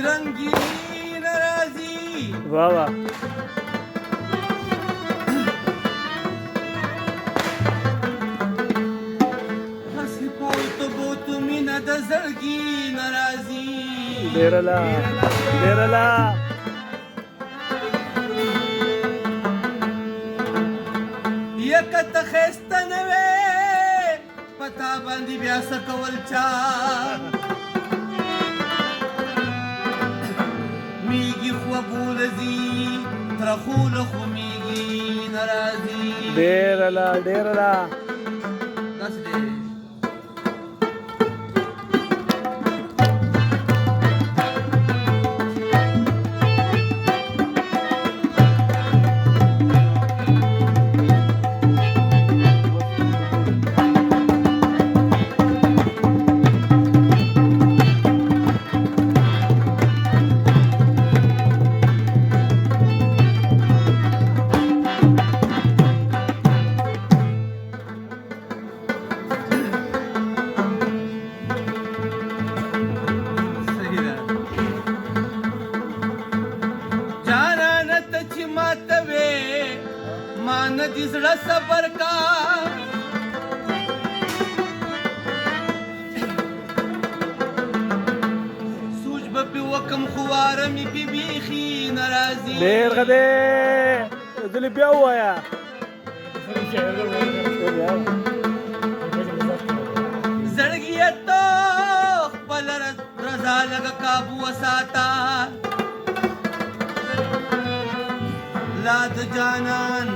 رنگین راځي वाह वाह هسې پورته بوتو مینه د زړګي نه راځي ډېرلا یکه ته ښایسته نه وې په تا باندې بیا څه کول چا میږي خوبونه ځي ترخونه خو میږي نه راځي ډېرلا داسې دی مان دي زړه صبر کا سوچ به په وکم خواره می بي بيخي ناراضي ډېر غدې دلی بیا وایا زړګي ته خپل رضا لګه قابو وساتا لا د جانان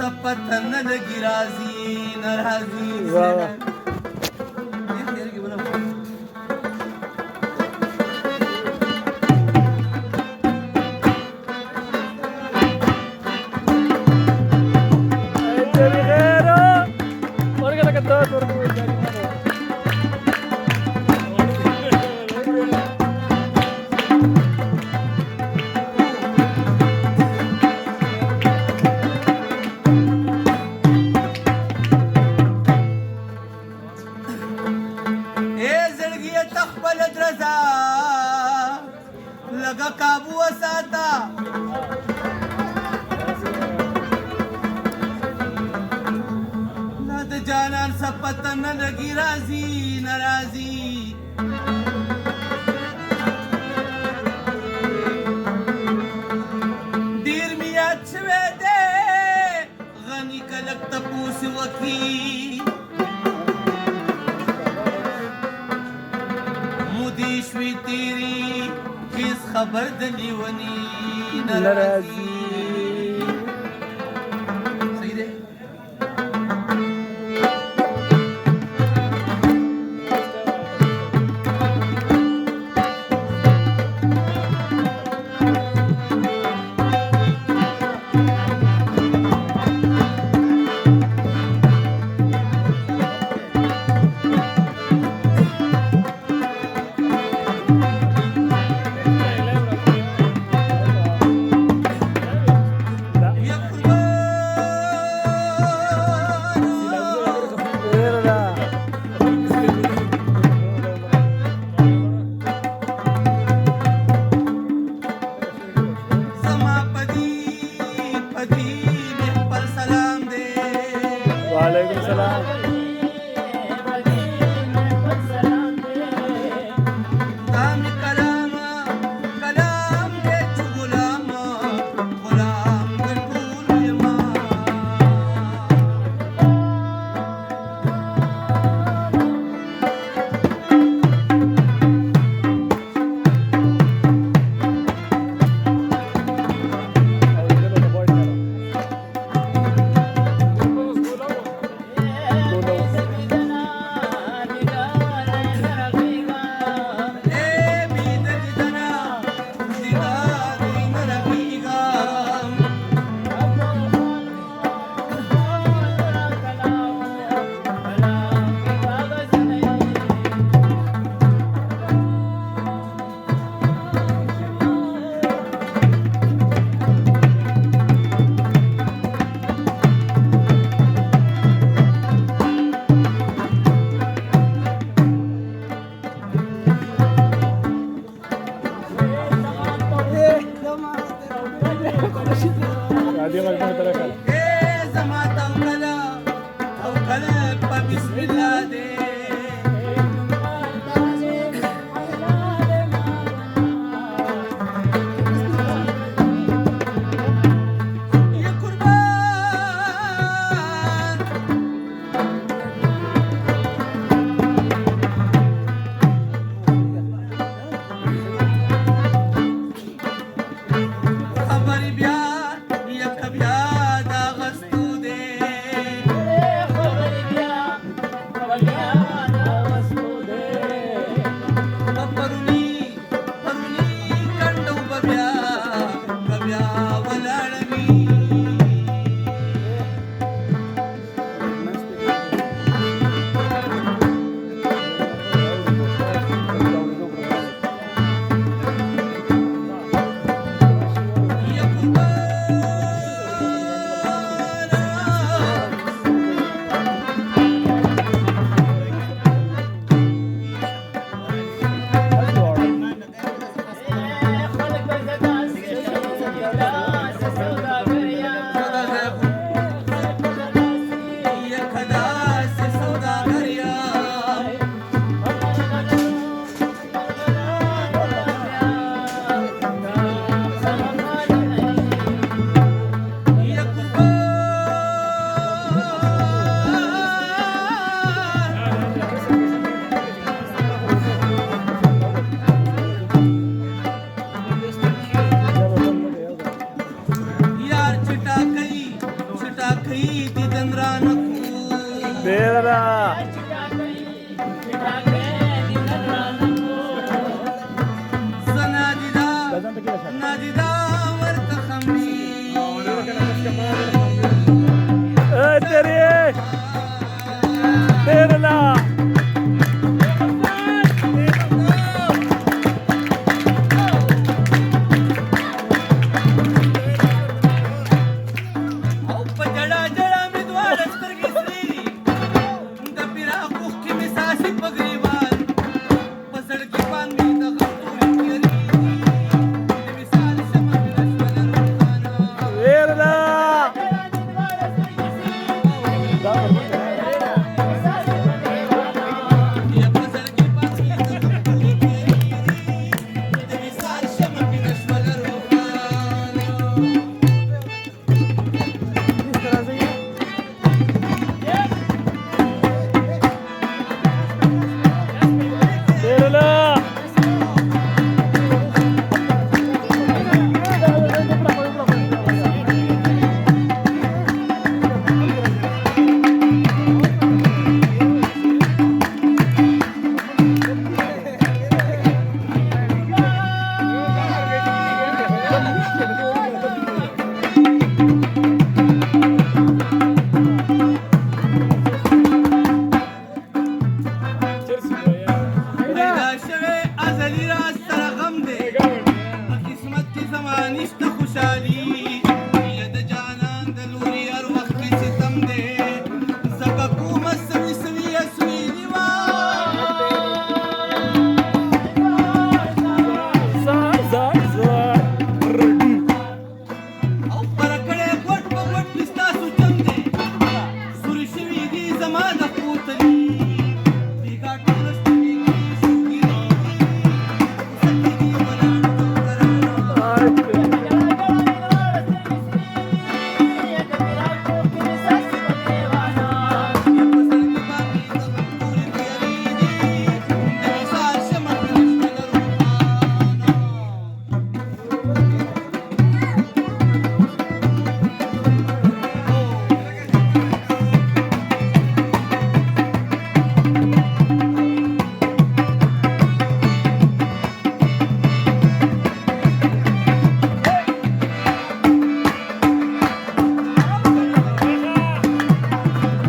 سپتن لګی راځي ناراضي لگا قابو وساتا لا د جانان سپتن نه لګي راځي ناراضي ډېر مې یاد شوی دی غني کلک تپوس وکي مودې شوې تیرې هیڅ خبر د لیوني نه راځي صحیح دی زړګي باندې د غم تورې تېرېږي د وصال شمع مې شوله روښانه ډېره یا په زړګي باندې د غم تورې تېرېږي د وصال شمع مې شوله پیدا شوی ازلی راز سره غم دی په قسمت کې زما نشته خوشحالي یا د جانان د لوري هر وخت کې ستم دی ځکه کومه سوي سوي یا سویلي وه او خپره کړی ګوټ په ګوټ مې ستاسو چم دی سوري شوي دي زما د پوتلي بیګا ټوله سترګې شوګیري سکي دي ولاړ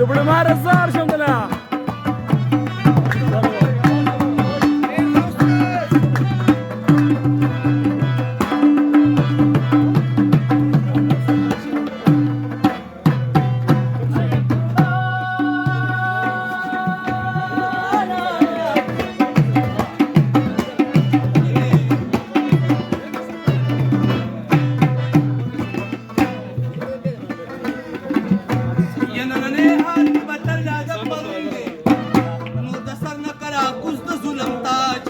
Diplomat Zar Shamdana. یا نننی حال کې به تر یاده پرون دی نو د سر نه کرا کوز د ظلم تاج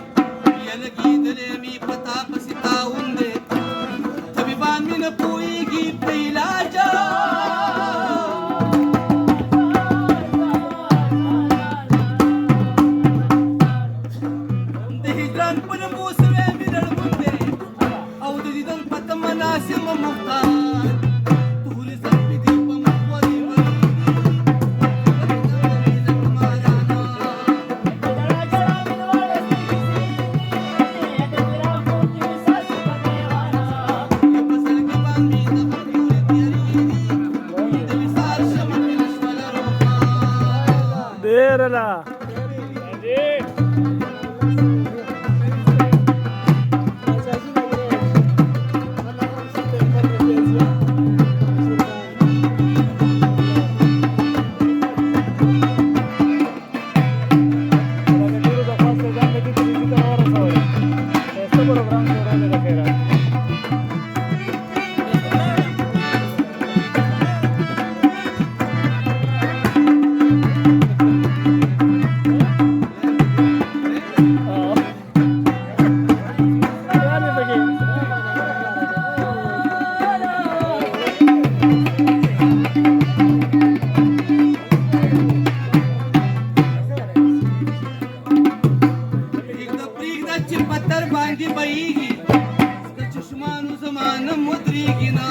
یا لګېدلی مې په تا پسې تاون دی طبیبان مې نه پوهېږي په علاجه د هجران په نومو سوی مې رړمون دی او د دیدن په تمه ناست یم محتاج تورې زلفې دي په مخ ورې ډېره چې پتر باندې بهیږي د چشمانو زمانه مدرېږي نه